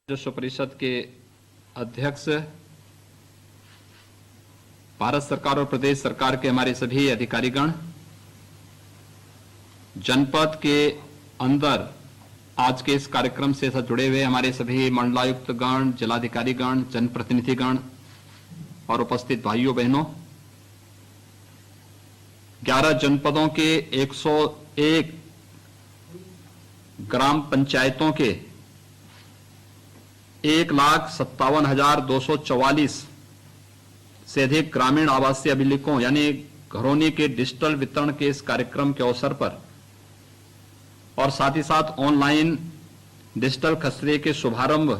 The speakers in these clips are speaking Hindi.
राजस्व परिषद के अध्यक्ष, भारत सरकार और प्रदेश सरकार के हमारे सभी अधिकारीगण, जनपद के अंदर आज के इस कार्यक्रम से जुड़े हुए हमारे सभी मंडलायुक्त गण, जिलाधिकारी गण, जनप्रतिनिधिगण और उपस्थित भाइयों बहनों, 11 जनपदों के 101 ग्राम पंचायतों के 1,57,244 से अधिक ग्रामीण आवासीय अभिलेखों यानी घरौनी के डिजिटल वितरण के इस कार्यक्रम के अवसर पर और साथ ही साथ ऑनलाइन डिजिटल खसरे के शुभारंभ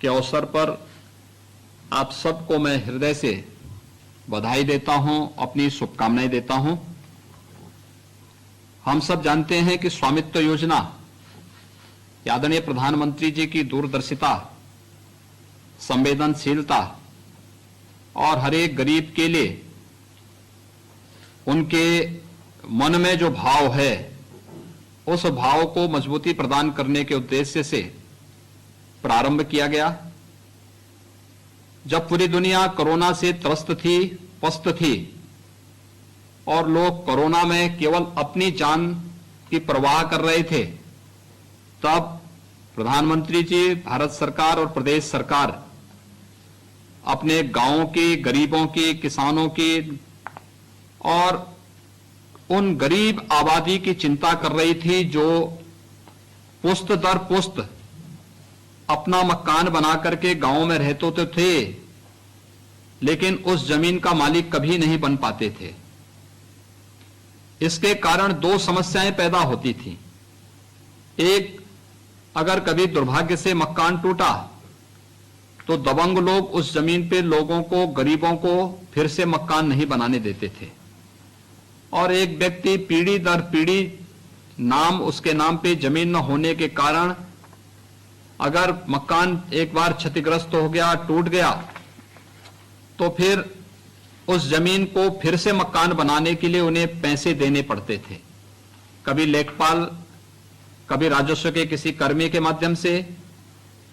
के अवसर पर आप सबको मैं हृदय से बधाई देता हूं, अपनी शुभकामनाएं देता हूं। हम सब जानते हैं कि स्वामित्व योजना आदरणीय प्रधानमंत्री जी की दूरदर्शिता, संवेदनशीलता और हर एक गरीब के लिए उनके मन में जो भाव है उस भाव को मजबूती प्रदान करने के उद्देश्य से प्रारंभ किया गया। जब पूरी दुनिया कोरोना से त्रस्त थी, पस्त थी और लोग कोरोना में केवल अपनी जान की परवाह कर रहे थे, तब प्रधानमंत्री जी, भारत सरकार और प्रदेश सरकार अपने गांवों के गरीबों की, किसानों की और उन गरीब आबादी की चिंता कर रही थी जो पुश्त दर पुश्त अपना मकान बना करके गांवों में रहते तो थे, लेकिन उस जमीन का मालिक कभी नहीं बन पाते थे। इसके कारण दो समस्याएं पैदा होती थी। एक, अगर कभी दुर्भाग्य से मकान टूटा तो दबंग लोग उस जमीन पे लोगों को, गरीबों को फिर से मकान नहीं बनाने देते थे और एक व्यक्ति पीढ़ी दर पीढ़ी उसके नाम पे जमीन न होने के कारण अगर मकान एक बार क्षतिग्रस्त हो गया, टूट गया, तो फिर उस जमीन को फिर से मकान बनाने के लिए उन्हें पैसे देने पड़ते थे। कभी लेखपाल, कभी राजस्व के किसी कर्मी के माध्यम से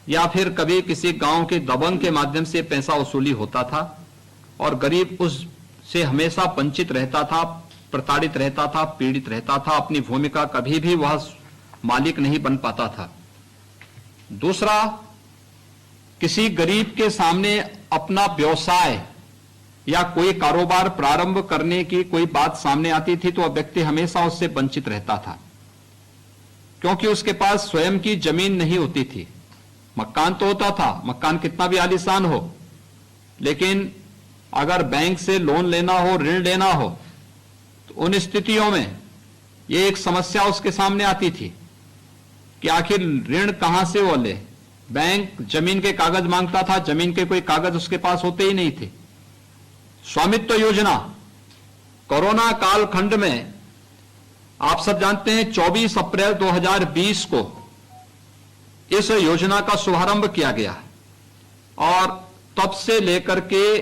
या फिर कभी किसी गांव के दबंग के माध्यम से पैसा वसूली होता था और गरीब उससे हमेशा वंचित रहता था, प्रताड़ित रहता था, पीड़ित रहता था। अपनी भूमिका कभी भी वह मालिक नहीं बन पाता था। दूसरा, किसी गरीब के सामने अपना व्यवसाय या कोई कारोबार प्रारंभ करने की कोई बात सामने आती थी तो वह व्यक्ति हमेशा उससे वंचित रहता था, क्योंकि उसके पास स्वयं की जमीन नहीं होती थी। मकान तो होता था, मकान कितना भी आलीशान हो, लेकिन अगर बैंक से लोन लेना हो, ऋण लेना हो, तो उन स्थितियों में ये एक समस्या उसके सामने आती थी कि आखिर ऋण कहां से वो ले। बैंक जमीन के कागज मांगता था, जमीन के कोई कागज उसके पास होते ही नहीं थे। स्वामित्व योजना कोरोना कालखंड में आप सब जानते हैं 24 अप्रैल 2020 को इस योजना का शुभारंभ किया गया और तब से लेकर के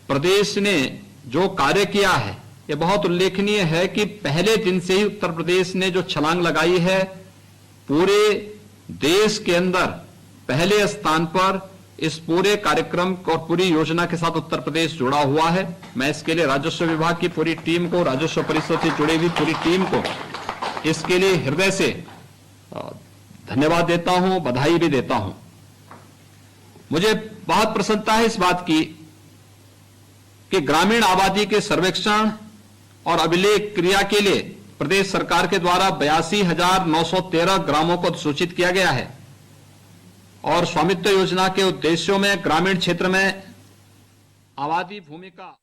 प्रदेश ने जो कार्य किया है यह बहुत उल्लेखनीय है कि पहले दिन से ही उत्तर प्रदेश ने जो छलांग लगाई है, पूरे देश के अंदर पहले स्थान पर इस पूरे कार्यक्रम और पूरी योजना के साथ उत्तर प्रदेश जुड़ा हुआ है। मैं इसके लिए राजस्व विभाग की पूरी टीम को, राजस्व परिषद से जुड़ी हुई पूरी टीम को इसके लिए हृदय से धन्यवाद देता हूं, बधाई भी देता हूं। मुझे बहुत प्रसन्नता है इस बात की कि ग्रामीण आबादी के सर्वेक्षण और अभिलेख क्रिया के लिए प्रदेश सरकार के द्वारा 82,913 ग्रामों को सूचित किया गया है और स्वामित्व योजना के उद्देश्यों में ग्रामीण क्षेत्र में आबादी भूमि का